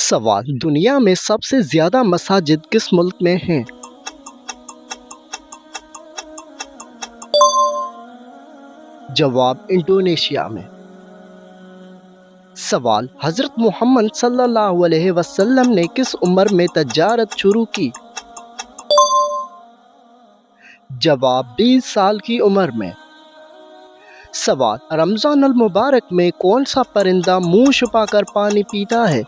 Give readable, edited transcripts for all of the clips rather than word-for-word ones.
सवाल: दुनिया में सबसे ज़्यादा मसाजिद किस मुल्क में हैं? जवाब: इंडोनेशिया में। सवाल: हज़रत मोहम्मद सल्लल्लाहु अलैहि वसल्लम ने किस उम्र में तजारत शुरू की? जवाब: 20 साल की उम्र में। सवाल: रमज़ान अल मुबारक में कौन सा परिंदा मुंह छुपाकर पानी पीता है?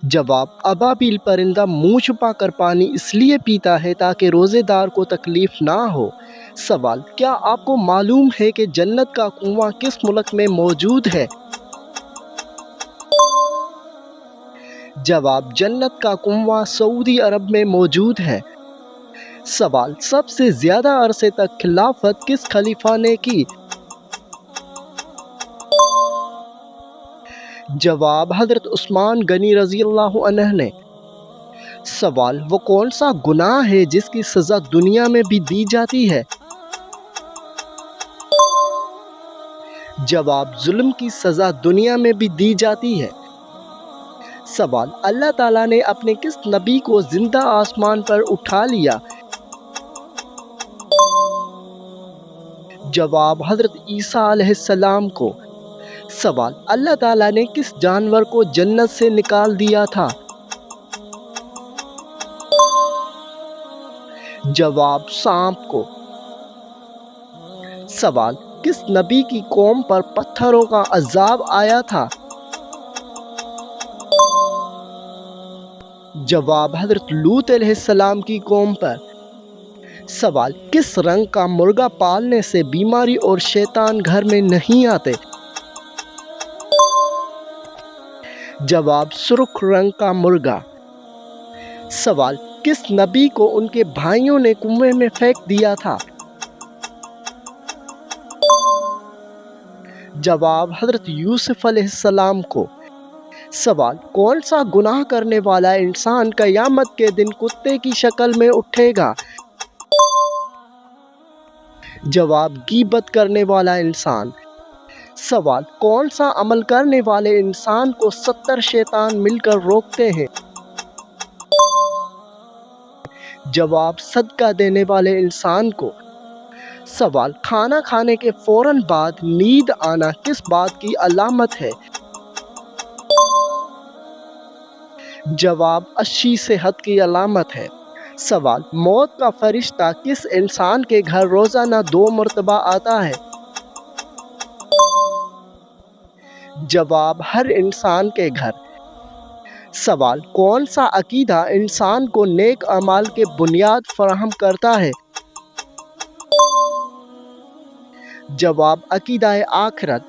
जवाब: अबाबील परिंदा मुंह छुपाकर पानी इसलिए पीता है ताकि रोज़ेदार को तकलीफ ना हो। सवाल: क्या आपको मालूम है कि जन्नत का कुआं किस मुल्क में मौजूद है? जवाब: जन्नत का कुआं सऊदी अरब में मौजूद है। सवाल: सबसे ज़्यादा अरसे तक खिलाफत किस खलीफा ने की? जवाब: हज़रत उस्मान गनी रज़ियल्लाहु अन्हु ने। सवाल: वो कौन सा गुनाह है जिसकी सज़ा दुनिया में भी दी जाती है? जवाब: जुल्म की सज़ा दुनिया में भी दी जाती है। सवाल: अल्लाह ताला ने अपने किस नबी को जिंदा आसमान पर उठा लिया? जवाब: हज़रत ईसा अलैहिस्सलाम को। सवाल: अल्लाह ताला ने किस जानवर को जन्नत से निकाल दिया था? जवाब: सांप को। सवाल: किस नबी की कौम पर पत्थरों का अज़ाब आया था? जवाब: हज़रत लूत अलैहिस्सलाम की कौम पर। सवाल: किस रंग का मुर्गा पालने से बीमारी और शैतान घर में नहीं आते? जवाब: सुर्ख रंग का मुर्गा। सवाल: किस नबी को उनके भाइयों ने कुएं में फेंक दिया था? जवाब: हज़रत यूसुफ अलैहिस्सलाम को। सवाल: कौन सा गुनाह करने वाला इंसान क़यामत के दिन कुत्ते की शक्ल में उठेगा? जवाब: गीबत करने वाला इंसान। सवाल: कौन सा अमल करने वाले इंसान को 70 शैतान मिलकर रोकते हैं? जवाब: सदका देने वाले इंसान को। सवाल: खाना खाने के फ़ौरन बाद नींद आना किस बात की अलामत है? जवाब: अच्छी सेहत की अलामत है। सवाल: मौत का फरिश्ता किस इंसान के घर रोज़ाना 2 मरतबा आता है? जवाब: हर इंसान के घर। सवाल: कौन सा अकीदा इंसान को नेक अमाल के बुनियाद फराहम करता है? जवाब: अकीदा-ए आखिरत।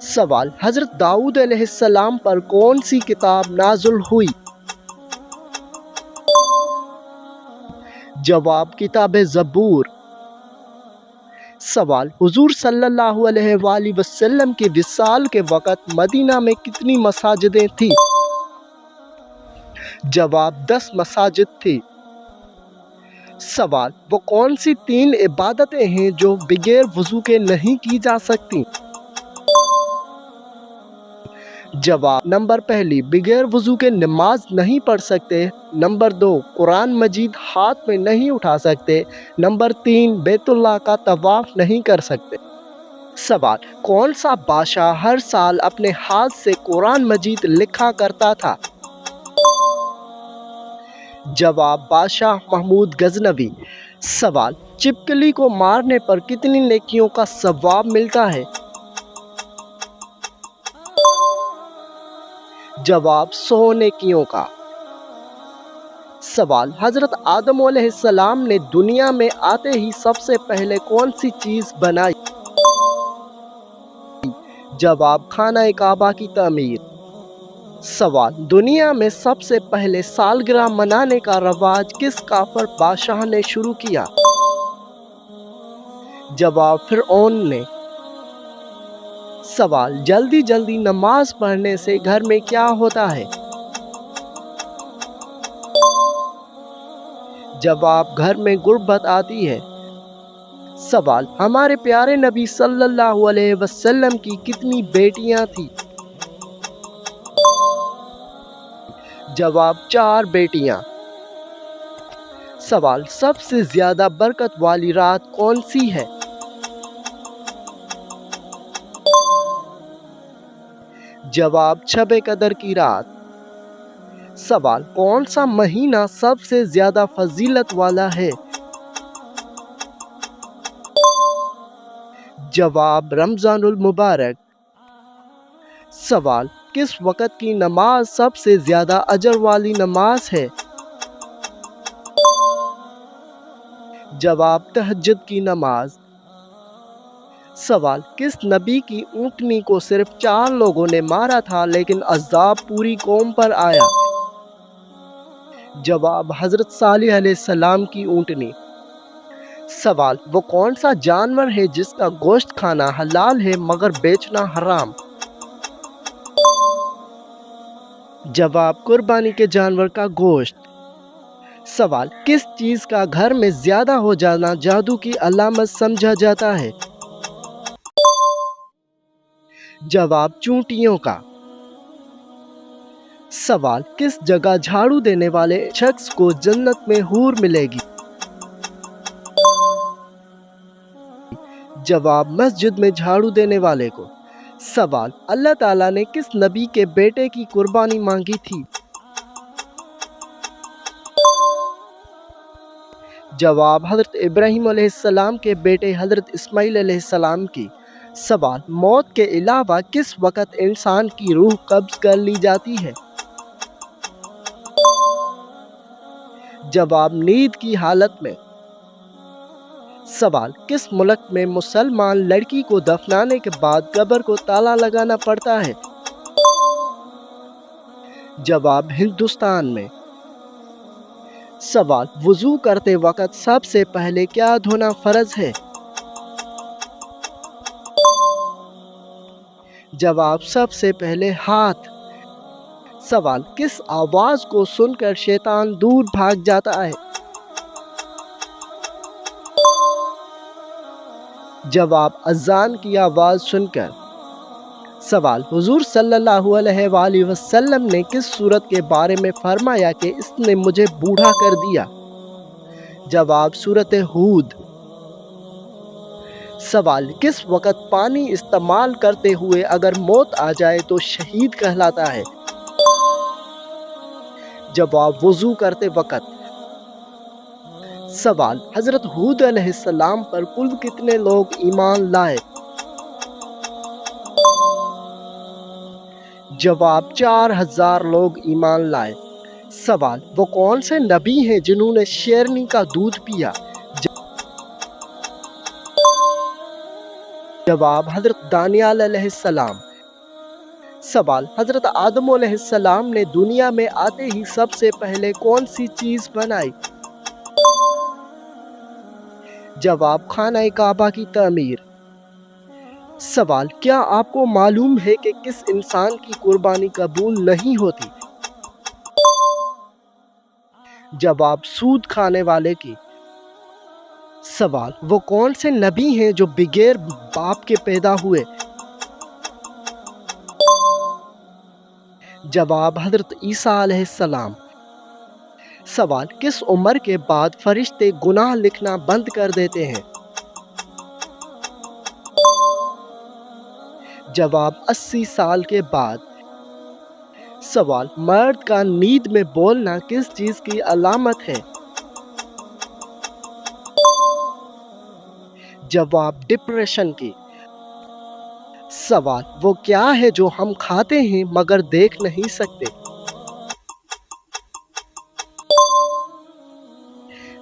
सवाल: हज़रत दाऊद अलैहिस्सलाम पर कौन सी किताब नाज़िल हुई? जवाब: किताब-ए ज़बूर। सवाल: हुज़ूर सल्लल्लाहु अलैहि वसल्लम के विसाल के वक़्त मदीना में कितनी मसाजिदें थीं? जवाब: 10 मसाजिद थी। सवाल: वो कौन सी 3 इबादतें हैं जो बगैर वज़ू के नहीं की जा सकती? जवाब: नंबर पहली, बगैर वज़ू के नमाज नहीं पढ़ सकते। नंबर 2, कुरान मजीद हाथ में नहीं उठा सकते। नंबर 3, बैतुल्लाह का तवाफ़ नहीं कर सकते। सवाल: कौन सा बादशाह हर साल अपने हाथ से कुरान मजीद लिखा करता था? जवाब: बादशाह महमूद गज़नवी। सवाल: छिपकली को मारने पर कितनी नेकियों का सवाब मिलता है? जवाब: 100 नेकियों का। सवाल: हज़रत आदम अलैहिस्सलाम ने दुनिया में आते ही सबसे पहले कौन सी चीज़ बनाई? जवाब: खाना-ए काबा की तामीर। सवाल: दुनिया में सबसे पहले सालगिरह मनाने का रवाज किस काफिर बादशाह ने शुरू किया? जवाब: फ़िरऔन ने। सवाल: जल्दी जल्दी नमाज पढ़ने से घर में क्या होता है? जवाब: घर में गुर्बत आती है। सवाल: हमारे प्यारे नबी सल्लल्लाहु अलैहि वसल्लम की कितनी बेटियां थीं? جواب 4 بیٹیاں۔ سوال سب سے زیادہ برکت والی رات کون سی ہے؟ جواب شب قدر کی رات۔ سوال کون سا مہینہ سب سے زیادہ فضیلت والا ہے؟ جواب رمضان المبارک۔ سوال کس وقت کی نماز سب سے زیادہ اجر والی نماز ہے؟ جواب تہجد کی نماز۔ سوال کس نبی کی اونٹنی کو صرف 4 لوگوں نے مارا تھا لیکن عذاب پوری قوم پر آیا؟ جواب حضرت صالح علیہ السلام کی اونٹنی۔ سوال وہ کون سا جانور ہے جس کا گوشت کھانا حلال ہے مگر بیچنا حرام؟ جواب قربانی کے جانور کا گوشت۔ سوال کس چیز کا گھر میں زیادہ ہو جانا جادو کی علامت سمجھا جاتا ہے؟ جواب چونٹیوں کا۔ سوال کس جگہ جھاڑو دینے والے شخص کو جنت میں حور ملے گی؟ جواب مسجد میں جھاڑو دینے والے کو۔ سوال اللہ تعالیٰ نے کس نبی کے بیٹے کی قربانی مانگی تھی؟ جواب حضرت ابراہیم علیہ السلام کے بیٹے حضرت اسماعیل علیہ السلام کی۔ سوال موت کے علاوہ کس وقت انسان کی روح قبض کر لی جاتی ہے؟ جواب نیند کی حالت میں۔ سوال کس ملک میں مسلمان لڑکی کو دفنانے کے بعد قبر کو تالا لگانا پڑتا ہے؟ جواب ہندوستان میں۔ سوال وضو کرتے وقت سب سے پہلے کیا دھونا فرض ہے؟ جواب سب سے پہلے ہاتھ۔ سوال کس آواز کو سن کر شیطان دور بھاگ جاتا ہے؟ جواب اذان کی آواز سن کر۔ سوال حضور صلی اللہ علیہ وآلہ وسلم نے کس سورت کے بارے میں فرمایا کہ اس نے مجھے بوڑھا کر دیا؟ جواب سورت ہود۔ سوال کس وقت پانی استعمال کرتے ہوئے اگر موت آ جائے تو شہید کہلاتا ہے؟ جواب وضو کرتے وقت۔ سوال حضرت ہود علیہ السلام پر کل کتنے لوگ ایمان لائے؟ جواب 4000 لوگ ایمان لائے۔ سوال وہ کون سے نبی ہیں جنہوں نے شیرنی کا دودھ پیا؟ جواب حضرت دانیال علیہ السلام۔ سوال حضرت آدم علیہ السلام نے دنیا میں آتے ہی سب سے پہلے کون سی چیز بنائی؟ جواب خانہ کعبہ کی تعمیر۔ سوال کیا آپ کو معلوم ہے کہ کس انسان کی قربانی قبول نہیں ہوتی؟ جواب سود کھانے والے کی۔ سوال وہ کون سے نبی ہیں جو بغیر باپ کے پیدا ہوئے؟ جواب حضرت عیسیٰ علیہ السلام۔ سوال کس عمر کے بعد فرشتے گناہ لکھنا بند کر دیتے ہیں؟ جواب 80 سال کے بعد۔ سوال مرد کا نیند میں بولنا کس چیز کی علامت ہے؟ جواب ڈپریشن کی۔ سوال وہ کیا ہے جو ہم کھاتے ہیں مگر دیکھ نہیں سکتے؟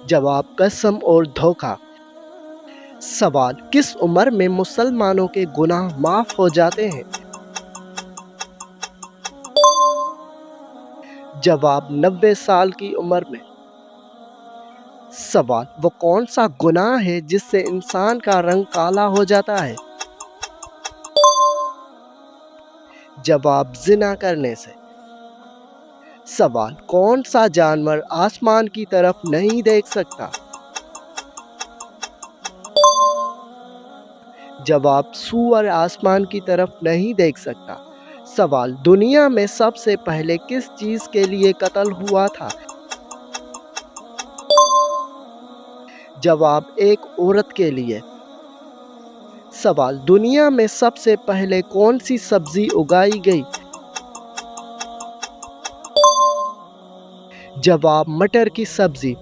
جواب قسم اور دھوکہ۔ سوال کس عمر میں مسلمانوں کے گناہ معاف ہو جاتے ہیں؟ جواب 90 سال کی عمر میں۔ سوال وہ کون سا گناہ ہے جس سے انسان کا رنگ کالا ہو جاتا ہے؟ جواب زنا کرنے سے۔ سوال کون سا جانور آسمان کی طرف نہیں دیکھ سکتا؟ جواب سور آسمان کی طرف نہیں دیکھ سکتا۔ سوال، دنیا میں سب سے پہلے کس چیز کے لیے قتل ہوا تھا؟ جواب، ایک عورت کے لیے۔ سوال، دنیا میں سب سے پہلے کون سی سبزی اگائی گئی؟ جواب، مٹر کی سبزی۔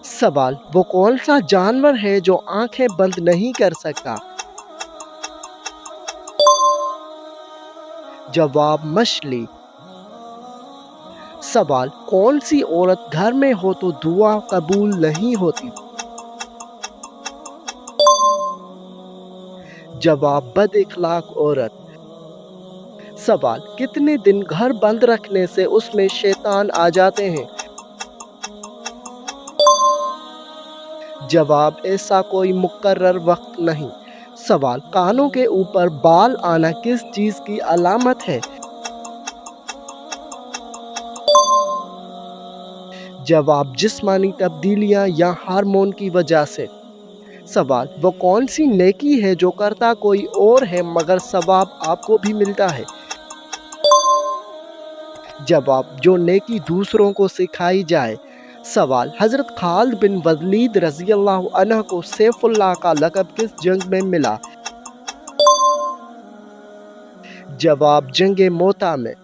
سوال، وہ کون سا جانور ہے جو آنکھیں بند نہیں کر سکتا؟ جواب، مچھلی۔ سوال، کون سی عورت گھر میں ہو تو دعا قبول نہیں ہوتی؟ جواب، بد اخلاق عورت۔ سوال، کتنے دن گھر بند رکھنے سے اس میں شیطان آ جاتے ہیں؟ جواب، ایسا کوئی مقرر وقت نہیں۔ سوال، کانوں کے اوپر بال آنا کس چیز کی علامت ہے؟ جواب، جسمانی تبدیلیاں یا ہارمون کی وجہ سے۔ سوال، وہ کون سی نیکی ہے جو کرتا کوئی اور ہے مگر ثواب آپ کو بھی ملتا ہے؟ جواب، جو نیکی دوسروں کو سکھائی جائے۔ سوال، حضرت خالد بن ولید رضی اللہ عنہ کو سیف اللہ کا لقب کس جنگ میں ملا؟ جواب، جنگ موتا میں۔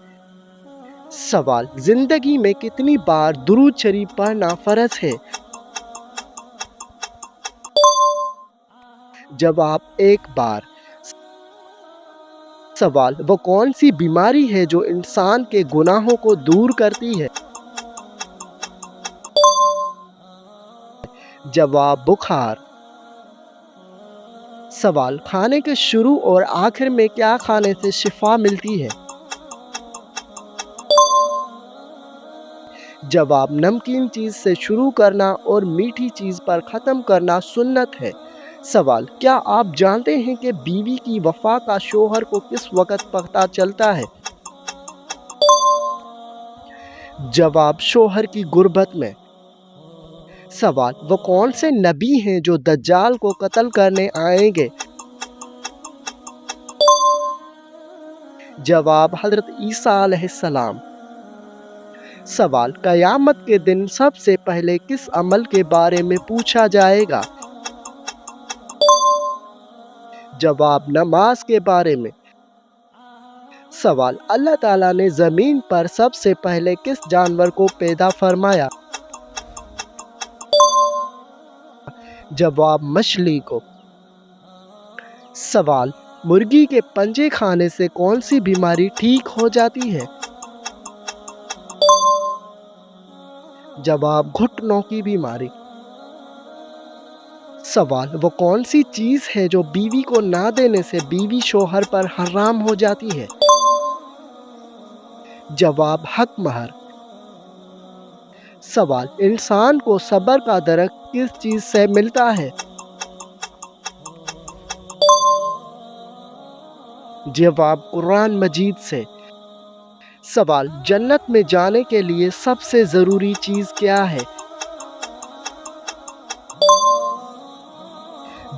سوال، زندگی میں کتنی بار درود شریف پڑھنا فرض ہے؟ جواب، ایک بار۔ سوال، وہ کون سی بیماری ہے جو انسان کے گناہوں کو دور کرتی ہے؟ جواب، بخار۔ سوال، کھانے کے شروع اور آخر میں کیا کھانے سے شفا ملتی ہے؟ جواب، نمکین چیز سے شروع کرنا اور میٹھی چیز پر ختم کرنا سنت ہے۔ سوال، کیا آپ جانتے ہیں کہ بیوی کی وفا کا شوہر کو کس وقت پتہ چلتا ہے؟ جواب، شوہر کی غربت میں۔ سوال، وہ کون سے نبی ہیں جو دجال کو قتل کرنے آئیں گے؟ جواب، حضرت عیسیٰ علیہ السلام۔ سوال، قیامت کے دن سب سے پہلے کس عمل کے بارے میں پوچھا جائے گا؟ جواب، نماز کے بارے میں۔ سوال، اللہ تعالیٰ نے زمین پر سب سے پہلے کس جانور کو پیدا فرمایا؟ جواب، مچھلی کو۔ سوال، مرغی کے پنجے کھانے سے کون سی بیماری ٹھیک ہو جاتی ہے؟ جواب، گھٹنوں کی بیماری۔ سوال، وہ کون سی چیز ہے جو بیوی کو نہ دینے سے بیوی شوہر پر حرام ہو جاتی ہے؟ جواب، حق مہر۔ سوال، انسان کو صبر کا درخت کس چیز سے ملتا ہے؟ جواب، قرآن مجید سے۔ سوال، جنت میں جانے کے لیے سب سے ضروری چیز کیا ہے؟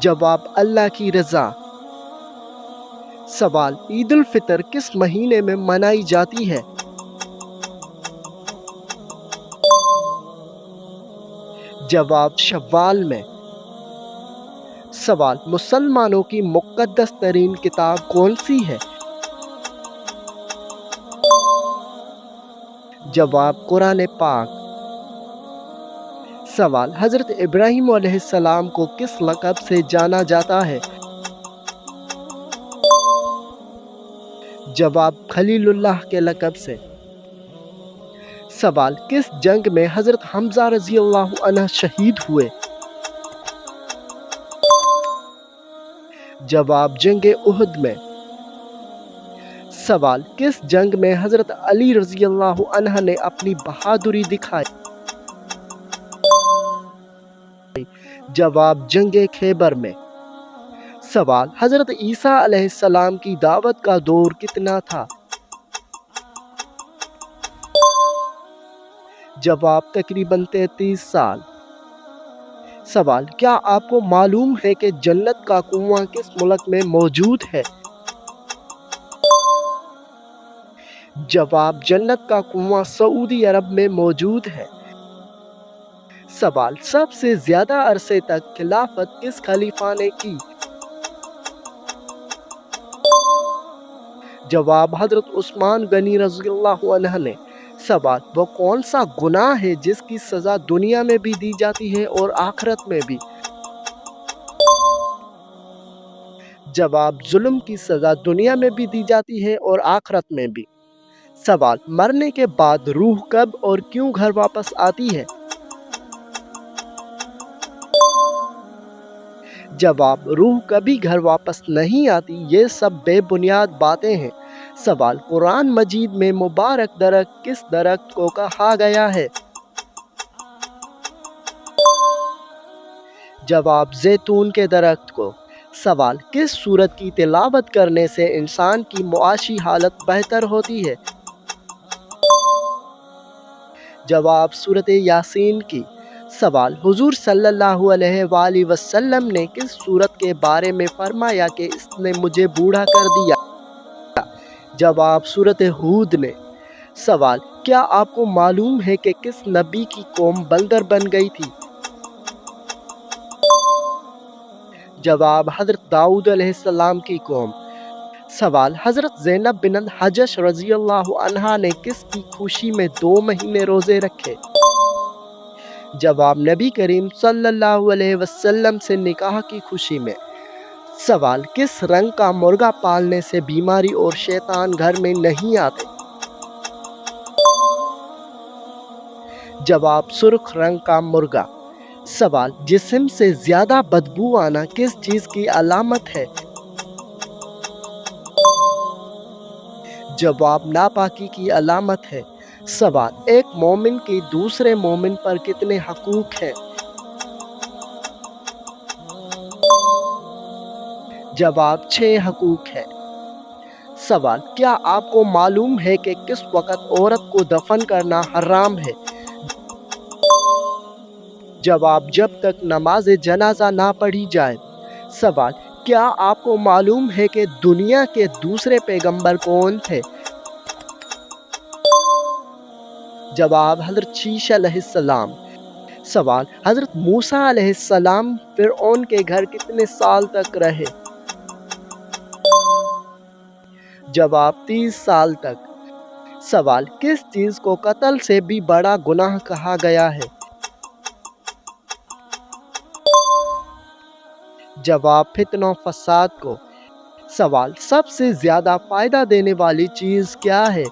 جواب، اللہ کی رضا۔ سوال، عید الفطر کس مہینے میں منائی جاتی ہے؟ جواب، شوال میں۔ سوال، مسلمانوں کی مقدس ترین کتاب کون سی ہے؟ جواب، قرآن پاک۔ سوال، حضرت ابراہیم علیہ السلام کو کس لقب سے جانا جاتا ہے؟ جواب، خلیل اللہ کے لقب سے۔ سوال، کس جنگ میں حضرت حمزہ رضی اللہ عنہ شہید ہوئے؟ جواب، جنگ احد میں۔ سوال، کس جنگ میں حضرت علی رضی اللہ عنہ نے اپنی بہادری دکھائی؟ جواب، جنگ خیبر میں۔ سوال، حضرت عیسیٰ علیہ السلام کی دعوت کا دور کتنا تھا؟ جواب، تقریباً 33 سال۔ سوال، کیا آپ کو معلوم ہے کہ جنت کا کنواں کس ملک میں موجود ہے؟ जवाब जन्नत का कुआं सऊदी अरब में मौजूद है। सवाल सबसे ज्यादा अरसे तक खिलाफत किस खलीफा ने की? जवाब हजरत उस्मान गनी रज़ियल्लाहु अन्हु ने। सवाल वो कौन सा गुनाह है जिसकी सज़ा दुनिया में भी दी जाती है और आखिरत में भी? जवाब जुल्म की सज़ा दुनिया में भी दी जाती है और आखिरत में भी। सवाल मरने के बाद रूह कब और क्यों घर वापस आती है? जवाब रूह कभी घर वापस नहीं आती, ये सब बेबुनियाद बातें हैं। सवाल कुरान मजीद में मुबारक दरख्त किस दरख्त को कहा गया है? जवाब जैतून के दरख्त को। सवाल किस सूरत की तिलावत करने से इंसान की मुआशी हालत बेहतर होती है? जवाब सूरत यासीन की। सवाल हुजूर सल्लल्लाहु अलैहि वसल्लम ने किस सूरत के बारे में फरमाया कि इसने मुझे बूढ़ा कर दिया? जवाब सूरत हूद ने। सवाल क्या आपको मालूम है कि किस नबी की कौम बंदर बन गई थी? जवाब हज़रत दाऊद अलैहिस्सलाम की कौम। सवाल हज़रत ज़ैनब बिनत हजश रज़ियल्लाहु अन्हा ने किसकी खुशी में 2 महीने रोज़े रखे? जवाब नबी करीम सल्लल्लाहु अलैहि वसल्लम से निकाह की खुशी में। सवाल किस रंग का मुर्गा पालने से बीमारी और शैतान घर में नहीं आते? जवाब सुर्ख रंग का मुर्गा। सवाल जिस्म से ज़्यादा बदबू आना किस चीज़ की अलामत है? जवाब नापाकी की अलामत है। सवाल एक मोमिन की दूसरे मोमिन पर कितने हकूक़ हैं? जवाब 6 हकूक़ है। सवाल क्या आपको मालूम है कि किस वक़्त औरत को दफन करना हराम है? जवाब जब तक नमाज जनाजा ना पढ़ी जाए। सवाल क्या आपको मालूम है कि दुनिया के दूसरे पैगंबर कौन थे? जवाब हज़रत शीशा अलैहिस्सलाम। सवाल हज़रत मूसा अलैहिस्सलाम फ़िरऔन के घर कितने साल तक रहे? जवाब 30 साल तक। सवाल किस चीज़ को कत्ल से भी बड़ा गुनाह कहा गया है? जवाब फितना फसाद को। सवाल सबसे ज़्यादा फ़ायदा देने वाली चीज़ क्या है?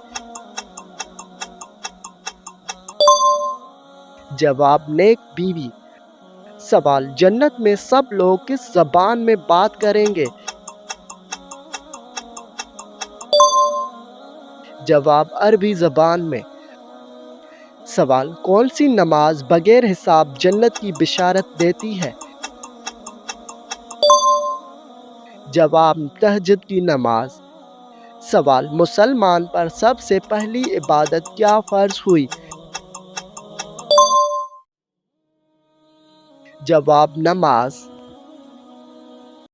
जवाब नेक बीवी। सवाल जन्नत में सब लोग किस ज़बान में बात करेंगे? जवाब अरबी ज़बान में। सवाल कौन सी नमाज बगैर हिसाब जन्नत की बिशारत देती है? जवाब तहज्जुद की नमाज। सवाल मुसलमान पर सबसे पहली इबादत क्या फ़र्ज़ हुई? जवाब नमाज।